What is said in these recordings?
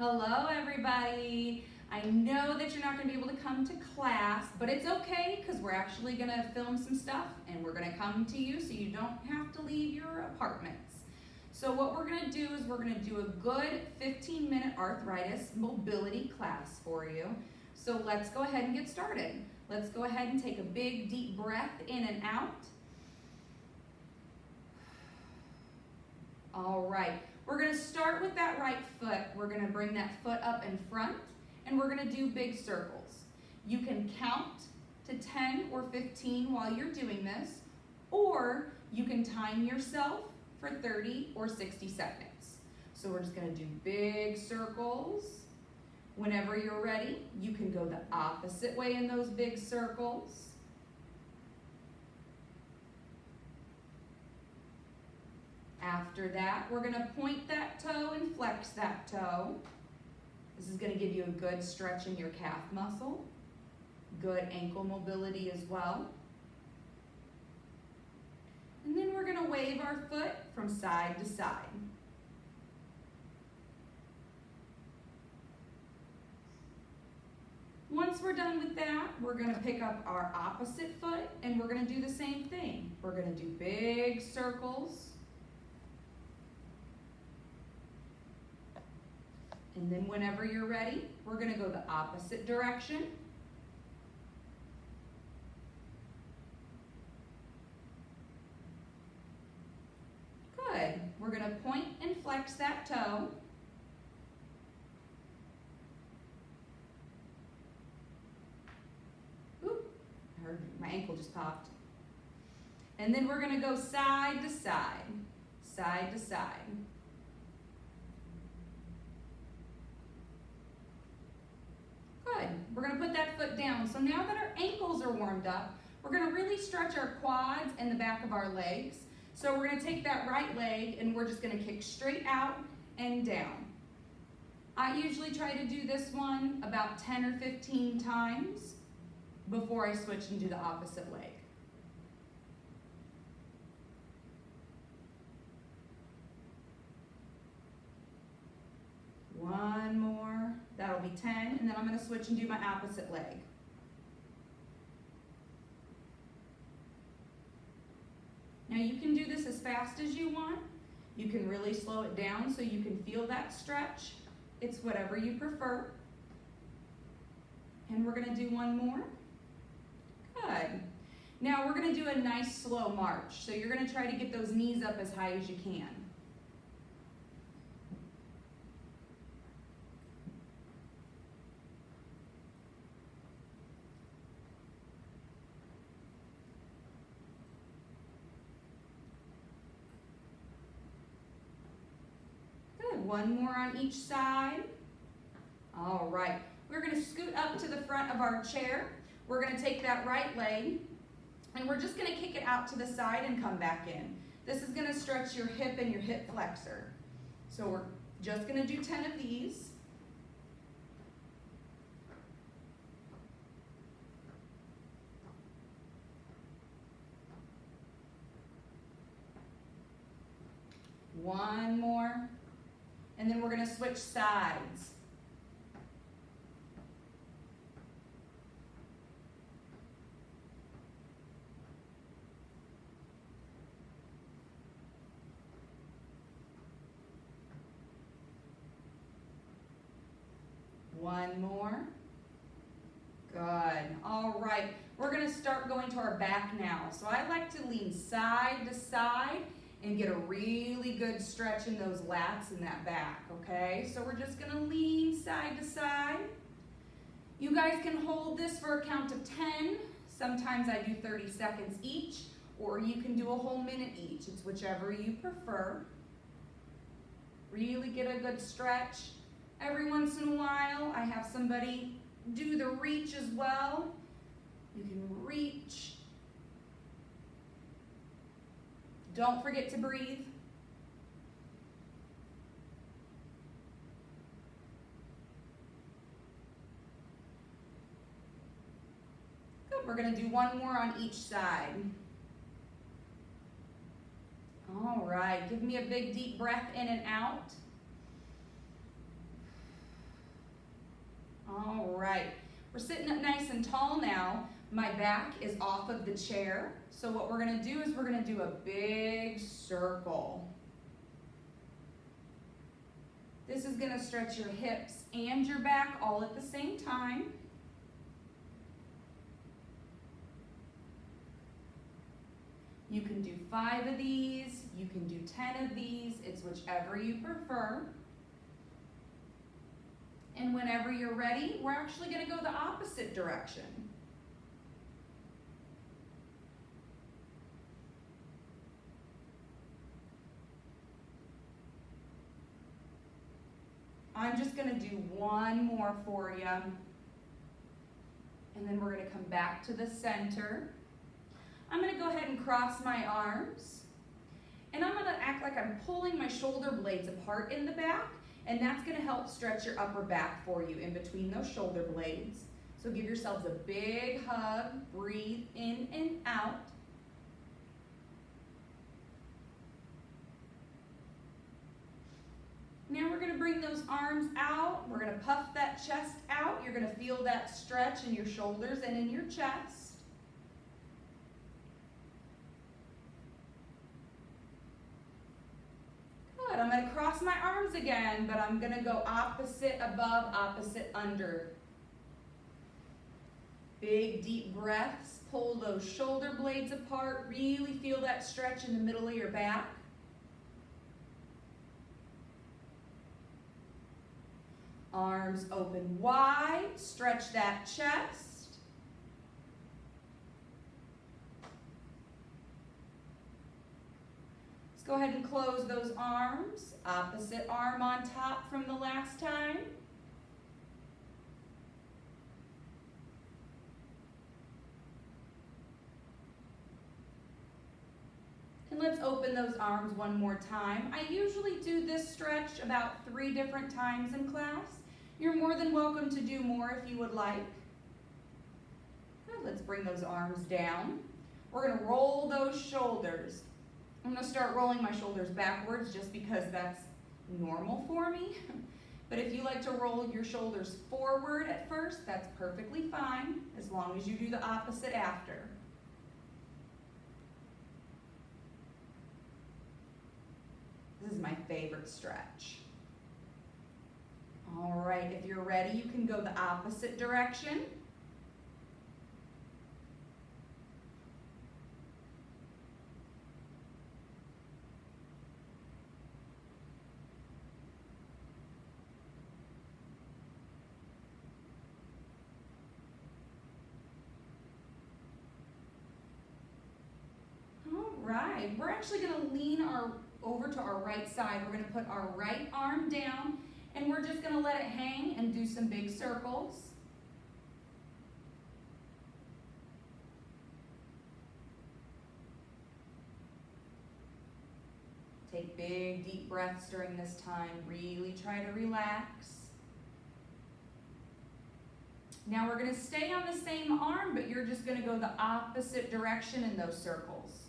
Hello, everybody. I know that you're not going to be able to come to class, but it's okay because we're actually going to film some stuff and we're going to come to you so you don't have to leave your apartments. So what we're going to do is we're going to do a good 15-minute arthritis mobility class for you. So let's go ahead and get started. Let's go ahead and take a big deep breath in and out. All right. We're going to start with that right foot. We're going to bring that foot up in front, and we're going to do big circles. You can count to 10 or 15 while you're doing this, or you can time yourself for 30 or 60 seconds. So we're just going to do big circles. Whenever you're ready, you can go the opposite way in those big circles. After that, we're going to point that toe and flex that toe. This is going to give you a good stretch in your calf muscle, good ankle mobility as well. And then we're going to wave our foot from side to side. Once we're done with that, we're going to pick up our opposite foot and we're going to do the same thing. We're going to do big circles. And then whenever you're ready, we're going to go the opposite direction. Good. We're going to point and flex that toe. Oop, I heard my ankle just popped. And then we're going to go side to side, side to side. Good. We're going to put that foot down. So now that our ankles are warmed up, we're going to really stretch our quads and the back of our legs. So we're going to take that right leg and we're just going to kick straight out and down. I usually try to do this one about 10 or 15 times before I switch and do the opposite leg. One more, that'll be 10, and then I'm going to switch and do my opposite leg. Now you can do this as fast as you want. You can really slow it down so you can feel that stretch. It's whatever you prefer. And we're going to do one more. Good. Now we're going to do a nice slow march. So you're going to try to get those knees up as high as you can. One more on each side. All right, we're going to scoot up to the front of our chair. We're going to take that right leg and we're just going to kick it out to the side and come back in. This is going to stretch your hip and your hip flexor. So we're just going to do 10 of these. One more. And then we're going to switch sides. One more. Good. All right. We're going to start going to our back now. So I like to lean side to side and get a really good stretch in those lats and that back, okay? So we're just gonna lean side to side. You guys can hold this for a count of 10. Sometimes I do 30 seconds each, or you can do a whole minute each. It's whichever you prefer. Really get a good stretch. Every once in a while, I have somebody do the reach as well. You can reach. Don't forget to breathe. Good, we're going to do one more on each side. All right, give me a big deep breath in and out. All right, we're sitting up nice and tall now. My back is off of the chair. So what we're gonna do is we're gonna do a big circle. This is gonna stretch your hips and your back all at the same time. You can do 5 of these, you can do 10 of these, it's whichever you prefer. And whenever you're ready, we're actually gonna go the opposite direction. I'm just gonna do one more for you. And then we're gonna come back to the center. I'm gonna go ahead and cross my arms. And I'm gonna act like I'm pulling my shoulder blades apart in the back, and that's gonna help stretch your upper back for you in between those shoulder blades. So give yourselves a big hug, breathe in and out. Now we're gonna bring those arms out. We're gonna puff that chest out. You're gonna feel that stretch in your shoulders and in your chest. Good, I'm gonna cross my arms again, but I'm gonna go opposite above, opposite under. Big deep breaths, pull those shoulder blades apart, really feel that stretch in the middle of your back. Arms open wide, stretch that chest. Let's go ahead and close those arms. Opposite arm on top from the last time. And let's open those arms one more time. I usually do this stretch about 3 different times in class. You're more than welcome to do more if you would like. Good, let's bring those arms down. We're gonna roll those shoulders. I'm gonna start rolling my shoulders backwards just because that's normal for me. But if you like to roll your shoulders forward at first, that's perfectly fine, as long as you do the opposite after. This is my favorite stretch. All right, if you're ready, you can go the opposite direction. All right, we're actually going to lean over to our right side. We're going to put our right arm down, and we're just going to let it hang and do some big circles. Take big, deep breaths during this time. Really try to relax. Now we're going to stay on the same arm, but you're just going to go the opposite direction in those circles.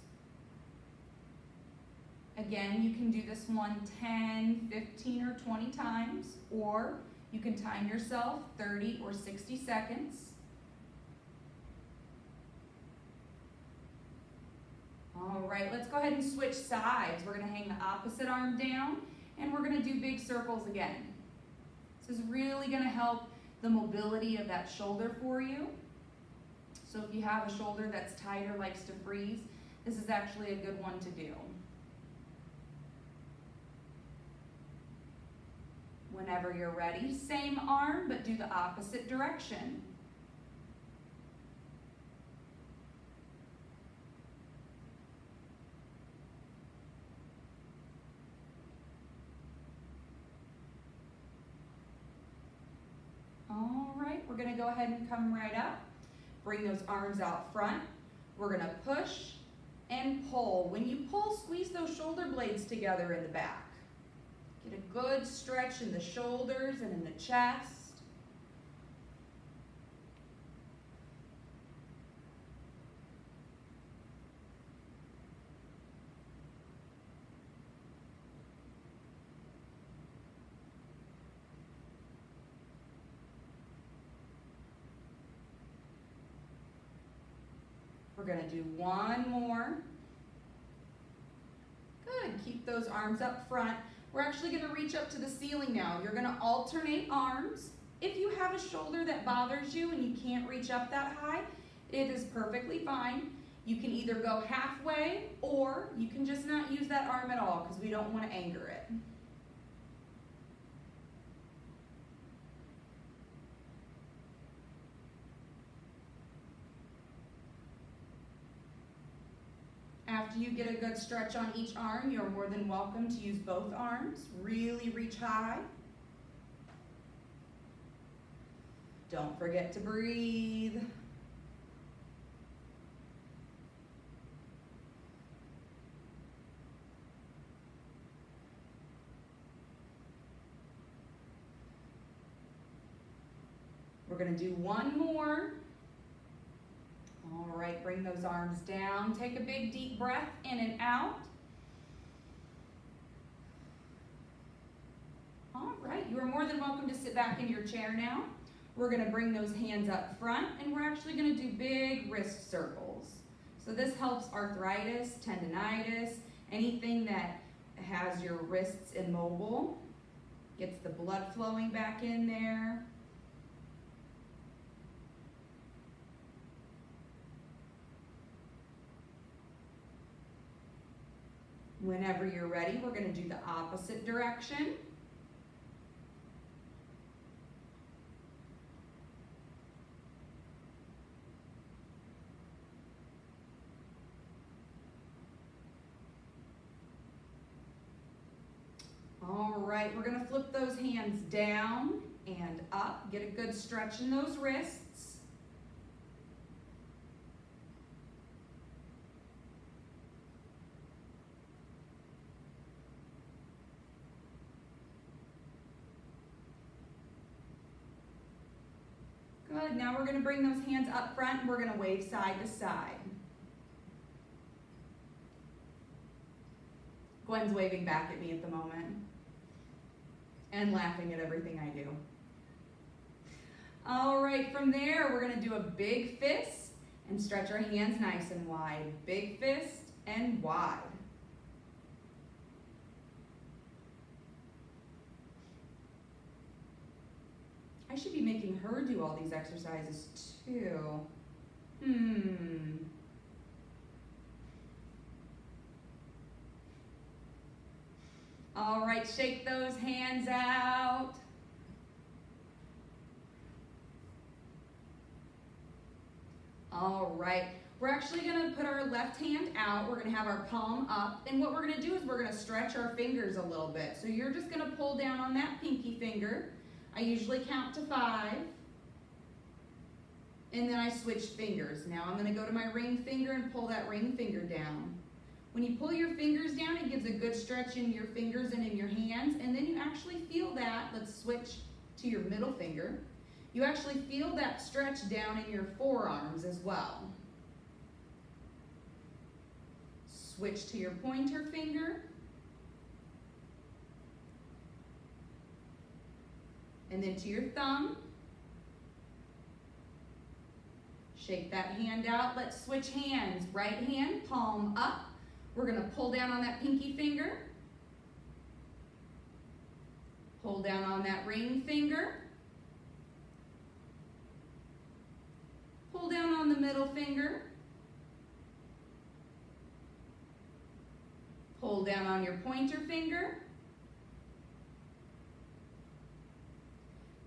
Again, you can do this one 10, 15, or 20 times, or you can time yourself 30 or 60 seconds. All right, let's go ahead and switch sides. We're going to hang the opposite arm down, and we're going to do big circles again. This is really going to help the mobility of that shoulder for you. So if you have a shoulder that's tight or likes to freeze, this is actually a good one to do. Whenever you're ready, same arm, but do the opposite direction. All right, we're gonna go ahead and come right up. Bring those arms out front. We're gonna push and pull. When you pull, squeeze those shoulder blades together in the back. Get a good stretch in the shoulders and in the chest. We're gonna do one more. Good, keep those arms up front. We're actually gonna reach up to the ceiling now. You're gonna alternate arms. If you have a shoulder that bothers you and you can't reach up that high, it is perfectly fine. You can either go halfway or you can just not use that arm at all because we don't want to anger it. After you get a good stretch on each arm, you're more than welcome to use both arms. Really reach high. Don't forget to breathe. We're going to do one more. All right, bring those arms down. Take a big deep breath in and out. All right, you are more than welcome to sit back in your chair now. We're going to bring those hands up front and we're actually going to do big wrist circles. So this helps arthritis, tendinitis, anything that has your wrists immobile. Gets the blood flowing back in there. Whenever you're ready, we're going to do the opposite direction. All right, we're going to flip those hands down and up. Get a good stretch in those wrists. Good, now we're going to bring those hands up front and we're going to wave side to side. Gwen's waving back at me at the moment and laughing at everything I do. All right, from there we're going to do a big fist and stretch our hands nice and wide. Big fist and wide. I should be making her do all these exercises too. All right, shake those hands out. All right, we're actually gonna put our left hand out. We're gonna have our palm up. And what we're gonna do is we're gonna stretch our fingers a little bit. So you're just gonna pull down on that pinky finger. I usually count to 5. And then I switch fingers. Now I'm gonna go to my ring finger and pull that ring finger down. When you pull your fingers down, it gives a good stretch in your fingers and in your hands, and then you actually feel that. Let's switch to your middle finger. You actually feel that stretch down in your forearms as well. Switch to your pointer finger. And then to your thumb. Shake that hand out. Let's switch hands. Right hand, palm up. We're going to pull down on that pinky finger. Pull down on that ring finger. Pull down on the middle finger. Pull down on your pointer finger.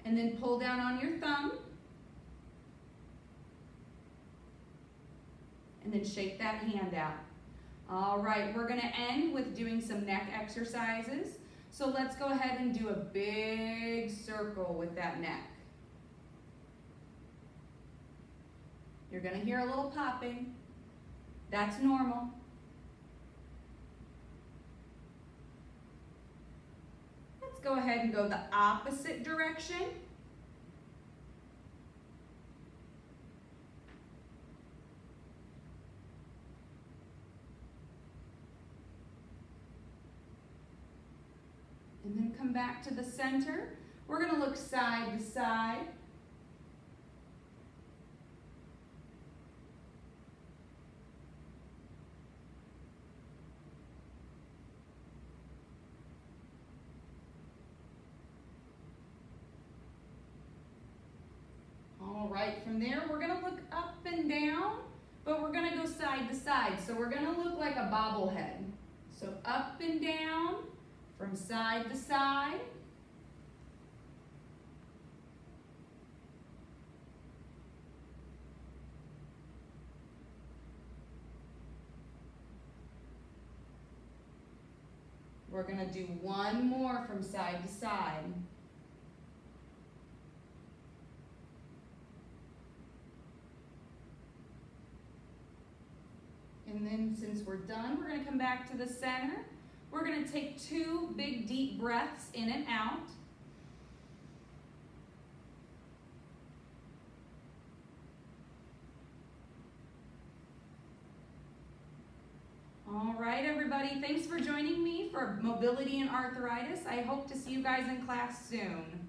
And then pull down on your thumb. And then shake that hand out. All right, we're gonna end with doing some neck exercises. So let's go ahead and do a big circle with that neck. You're gonna hear a little popping. That's normal. Let's go ahead and go the opposite direction. And then come back to the center. We're going to look side to side. right, from there we're gonna look up and down, but we're gonna go side to side. So we're gonna look like a bobblehead. So up and down, from side to side. We're going to do one more from side to side. And then since we're done, we're going to come back to the center. We're going to take 2 big deep breaths in and out. All right, everybody, thanks for joining me for Mobility and Arthritis. I hope to see you guys in class soon.